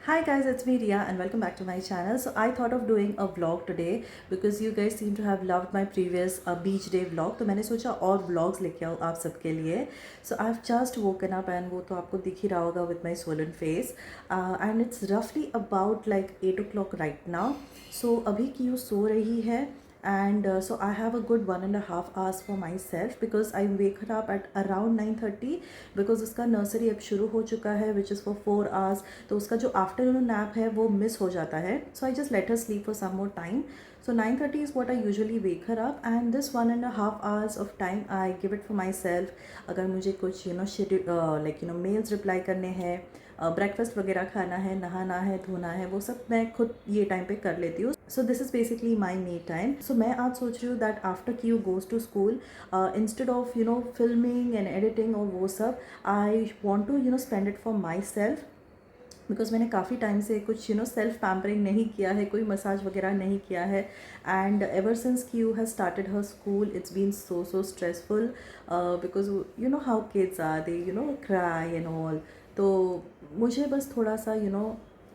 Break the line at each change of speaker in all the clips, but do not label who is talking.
Hi guys, it's me Ria and welcome back to my channel. So I thought of doing a vlog today because you guys seem to have loved my previous beach day vlog. तो मैंने सोचा और vlogs लेके आऊँ आप सबके लिए. So I've just woken up and वो तो आपको दिख ही रहा होगा with my swollen face. And it's roughly about like 8 o'clock right now. So अभी क्यों सो रही है and so I have a good 1.5 hours for myself because I wake her up at around 9:30 because उसका नर्सरी अब शुरू हो चुका है which is for 4 hours. तो उसका जो आफ्टरनून नैप है वो मिस हो जाता है. So I just let her sleep for some more time. So 9:30 is what I usually wake her up and this 1.5 hours of time I give it for myself. अगर मुझे कुछ mails reply करने हैं, breakfast वगैरह खाना है, नहाना है, धोना है, वो सब मैं खुद ये टाइम पे कर लेती हूँ. So this is basically my me time. So मैं आज सोच रही हूँ that after Q goes to school, instead of filming and editing और वो सब, I want to spend it for myself because मैंने काफ़ी टाइम से कुछ सेल्फ पैम्परिंग नहीं किया है, कोई मसाज वगैरह नहीं किया है. And ever since Q has started her school it's been so stressful because how kids are they cry and all. तो मुझे बस थोड़ा सा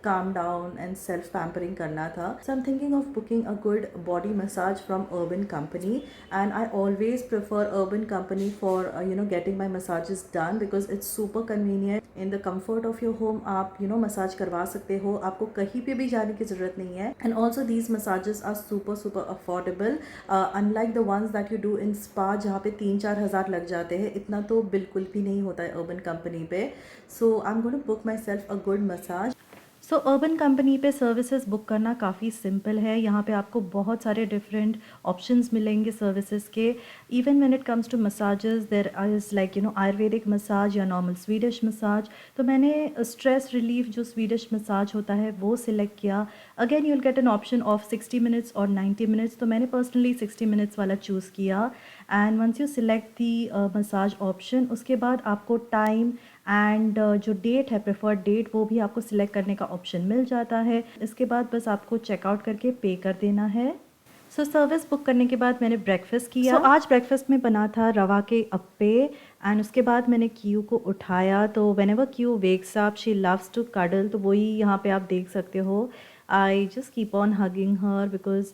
calm down and self pampering करना था. So I'm thinking of booking a good body massage from Urban Company and I always prefer Urban Company for getting my massages done because it's super convenient. In the comfort of your home आप massage करवा सकते हो, आपको कहीं पे भी जाने की ज़रूरत नहीं है. And also these massages are super affordable, unlike the ones that you do in spa जहाँ पे 3-4 हज़ार लग जाते हैं. इतना तो बिल्कुल भी नहीं होता है Urban Company पे. So I'm going to book myself a good massage. So Urban Company पे सर्विसेज बुक करना काफ़ी सिंपल है. यहाँ पे आपको बहुत सारे डिफरेंट ऑप्शंस मिलेंगे सर्विसेज के. Even when it comes to massages there is Ayurvedic massage या नॉर्मल स्वीडिश मसाज. तो मैंने स्ट्रेस रिलीफ जो स्वीडिश मसाज होता है वो सिलेक्ट किया. Again you will get an option of 60 minutes और 90 मिनट्स. तो मैंने पर्सनली 60 मिनट्स वाला चूज़ किया. And once you select the massage option, उसके बाद आपको टाइम एंड जो डेट है, प्रेफर्ड डेट, वो भी आपको सिलेक्ट करने का ऑप्शन मिल जाता है. इसके बाद बस आपको चेकआउट करके पे कर देना है. सो सर्विस बुक करने के बाद मैंने ब्रेकफास्ट किया. आज ब्रेकफास्ट में बना था रवा के अप्पे. एंड उसके बाद मैंने क्यू को उठाया. तो whenever Q wakes up she loves to cuddle. तो वही यहाँ पे आप देख सकते हो. I just keep on hugging her because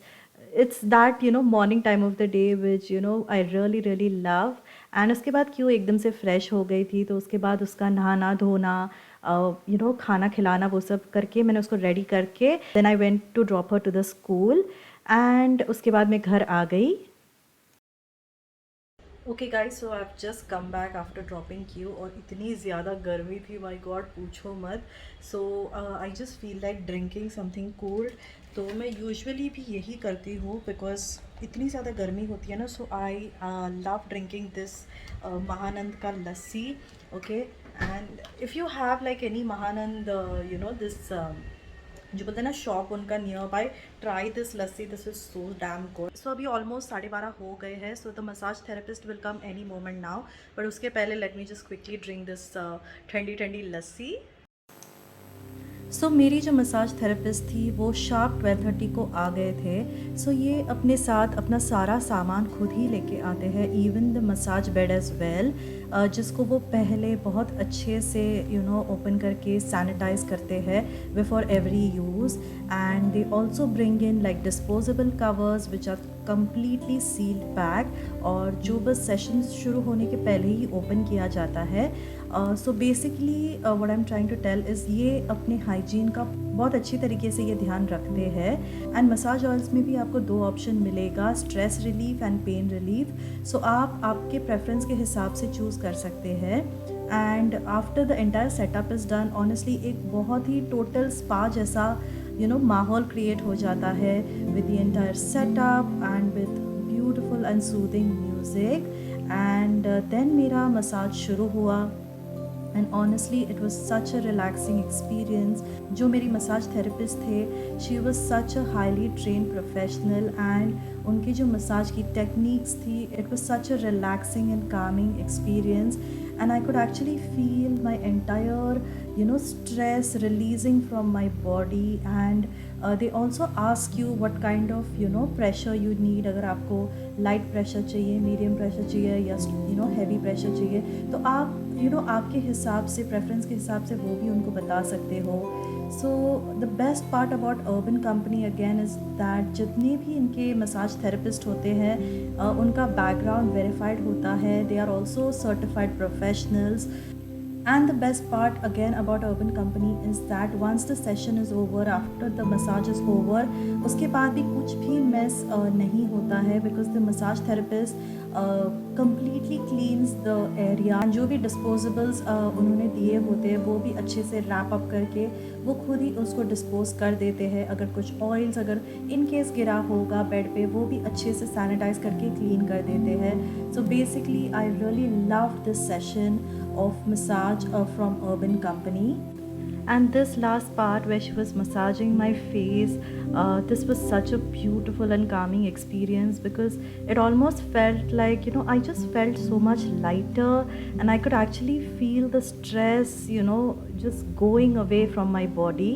it's that morning time of the day which I really love. And उसके बाद क्यों एकदम से फ्रेश हो गई थी. तो उसके बाद उसका नहाना धोना, खाना खिलाना, वो सब करके मैंने उसको रेडी करके then I went to drop her to the school. And उसके बाद मैं घर आ गई. Okay guys, so I have just come back after dropping Q और इतनी ज़्यादा गर्मी थी, माय गॉड पूछो मत. So I just feel like drinking something cold. तो मैं यूजुअली भी यही करती हूँ बिकॉज इतनी ज़्यादा गर्मी होती है ना. So I love drinking this Mahanand का lassi. Okay, and if you have like any Mahanand this जो बोलते हैं ना शॉप उनका nearby, try this lassi, this is so damn good. So अभी ऑलमोस्ट 12:30 हो गए हैं. So the massage therapist will come any moment now, but उसके पहले let me just quickly drink this ठंडी लस्सी. सो मेरी जो मसाज थेरेपिस्ट थी वो शार्प 12:30 को आ गए थे. सो ये अपने साथ अपना सारा सामान खुद ही लेके आते हैं, even the massage bed as well, जिसको वो पहले बहुत अच्छे से ओपन करके सैनिटाइज़ करते हैं before every use. And they also bring in like disposable covers which are completely sealed pack, और जो बस सेशन शुरू होने के पहले ही ओपन किया जाता है. So basically what I am trying to tell is ये अपने हाइजीन का बहुत अच्छी तरीके से ये ध्यान रखते हैं. एंड मसाज ऑयल्स में भी आपको 2 ऑप्शन मिलेगा, stress relief and pain relief. So आप आपके प्रेफरेंस के हिसाब से चूज़ कर सकते हैं. And after the entire setup is done, honestly एक बहुत ही टोटल स्पा जैसा माहौल क्रिएट हो जाता है with the entire setup and with beautiful and soothing music. And then मेरा मसाज शुरू हुआ. And honestly it was such a relaxing experience. जो मेरी मसाज थेरेपिस्ट थे, she was such a highly train professional, and उनकी जो massage की techniques थी, it was such a relaxing and calming experience. And I could actually feel my entire stress releasing from my body. And they also ask you what kind of pressure you need. अगर आपको light pressure चाहिए, medium pressure चाहिए या heavy pressure चाहिए, तो आप आपके हिसाब से, प्रेफरेंस के हिसाब से वो भी उनको बता सकते हो. So the best part about urban company again is that जितने भी इनके मसाज थेरेपिस्ट होते हैं उनका बैकग्राउंड वेरीफाइड होता है. They are also certified professionals. And the best part again about Urban Company is that once the session is over, after the massage is over, उसके बाद भी कुछ भी mess नहीं होता है because the massage therapist completely cleans the area. जो भी disposables उन्होंने दिए होते हैं वो भी अच्छे से wrap up करके वो खुद ही उसको dispose कर देते हैं. अगर कुछ oils अगर in case गिरा होगा बेड पे वो भी अच्छे से sanitize करके clean कर देते हैं. So basically I really loved this session of massage from Urban Company. And this last part where she was massaging my face, this was such a beautiful and calming experience because it almost felt like, I just felt so much lighter and I could actually feel the stress, just going away from my body.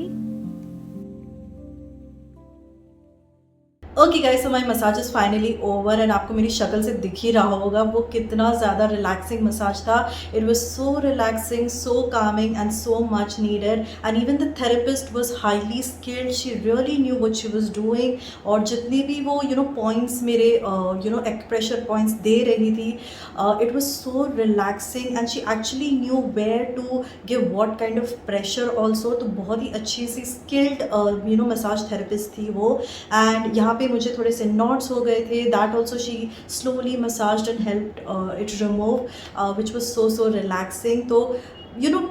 Okay guys, so my massage is finally over and आपको मेरी शक्ल से दिख ही रहा होगा वो कितना ज़्यादा रिलैक्सिंग मसाज था. It was so relaxing, so Kameng and so much needed. And even the therapist was highly skilled. She really knew what she was doing. और जितने भी वो पॉइंट्स मेरे एक्यूप्रेशर पॉइंट्स दे रही थी, it was so relaxing and she actually knew where to give what kind of pressure also. तो बहुत ही अच्छी सी स्किल्ड मसाज थेरेपिस्ट थी वो. एंड यहाँ पे मुझे थोड़े से नॉट्स हो गए थे. That also she slowly massaged and helped it remove, which was so relaxing. तो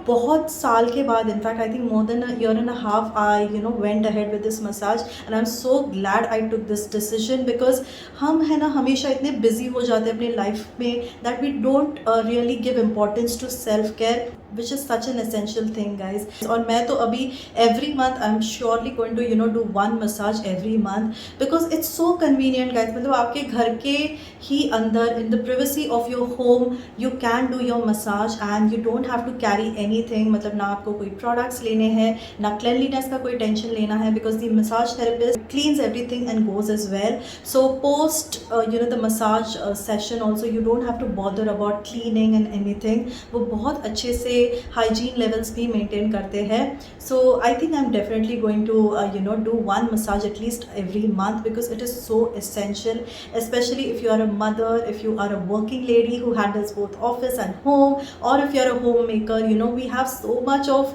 बहुत साल के बाद, in fact I think more than a year and a half, I went ahead with this massage and I am so glad I took this decision because हम है ना हमेशा इतने बिजी हो जाते हैं अपनी लाइफ में that we don't really give importance to self care which is such an essential thing guys. और मैं तो अभी every month I'm surely going to do one massage every month because it's so convenient guys. मतलब आपके घर के ही अंदर in the privacy of your home you can do your massage and you don't have to carry anything. मतलब ना आपको कोई products लेने हैं, ना cleanliness का कोई tension लेना है because the massage therapist cleans everything and goes as well. So post the massage session also you don't have to bother about cleaning and anything. वो बहुत अच्छे से हाइजीन लेवल्स भी मेंटेन करते हैं. So I think I am definitely going to do one massage at least every month because it is so essential, specially if you are a mother, if you are a working lady who handles both office and home, और if you are a home maker. We have so much of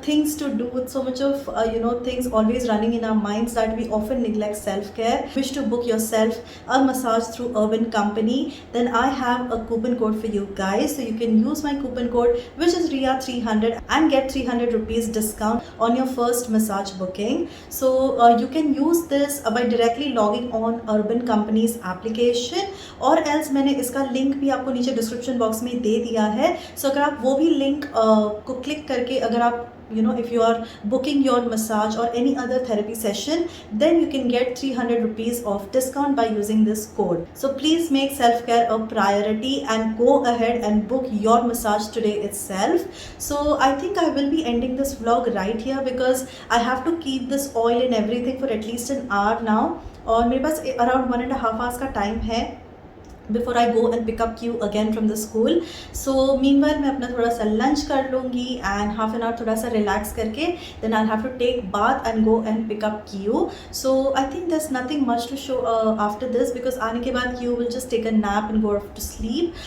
things to do, with so much of things always running in our minds that we often neglect self-care. Wish to book yourself a massage through Urban Company, then I have a coupon code for you guys, so you can use my coupon code which is RIA300 and get 300 rupees discount on your first massage booking. So you can use this by directly logging on Urban Company's application, और else मैंने इसका link भी आपको नीचे description box में दे दिया है. सो अगर आप वो भी लिंक को क्लिक करके अगर आप if you are booking your massage or any other therapy session, then you can get 300 rupees of discount by using this code. So please make self-care a priority and go ahead and book your massage today itself. So I think I will be ending this vlog right here because I have to keep this oil and everything for at least an hour now, और मेरे पास around 1.5 hours का time है before I go and pick up you again from the school. So meanwhile मैं अपना थोड़ा सा lunch कर लूँगी and half an hour थोड़ा सा relax करके then I'll have to take bath and go and pick up you. So I think there's nothing much to show after this because आने के बाद you will just take a nap and go off to sleep.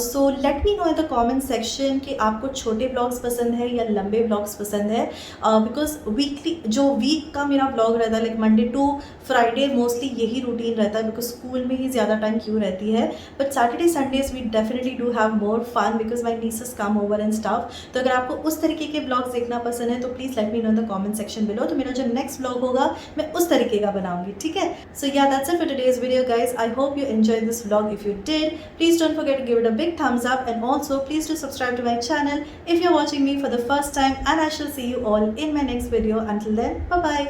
So let me know in the comment section कि आपको छोटे vlogs पसंद है या लंबे vlogs पसंद है, because weekly जो week का मेरा vlog रहता है like Monday to Friday mostly यही routine रहता है because school में ही ज़्यादा time क्यों रहती है. But Saturday Sundays we definitely do have more fun because my nieces come over and stuff. तो अगर आपको उस तरीके के ब्लॉग्स देखना पसंद है तो please let me know in the comment section below. तो मेरा जो नेक्स्ट ब्लॉग होगा मैं उस तरीके का बनाऊंगी, ठीक है. So yeah that's it for today's video guys. I hope you enjoy this vlog. If you did please don't forget to give it a big thumbs up and also please do subscribe to my channel if you are watching me for the first time, and I shall see you all in my next video. Until then, bye bye.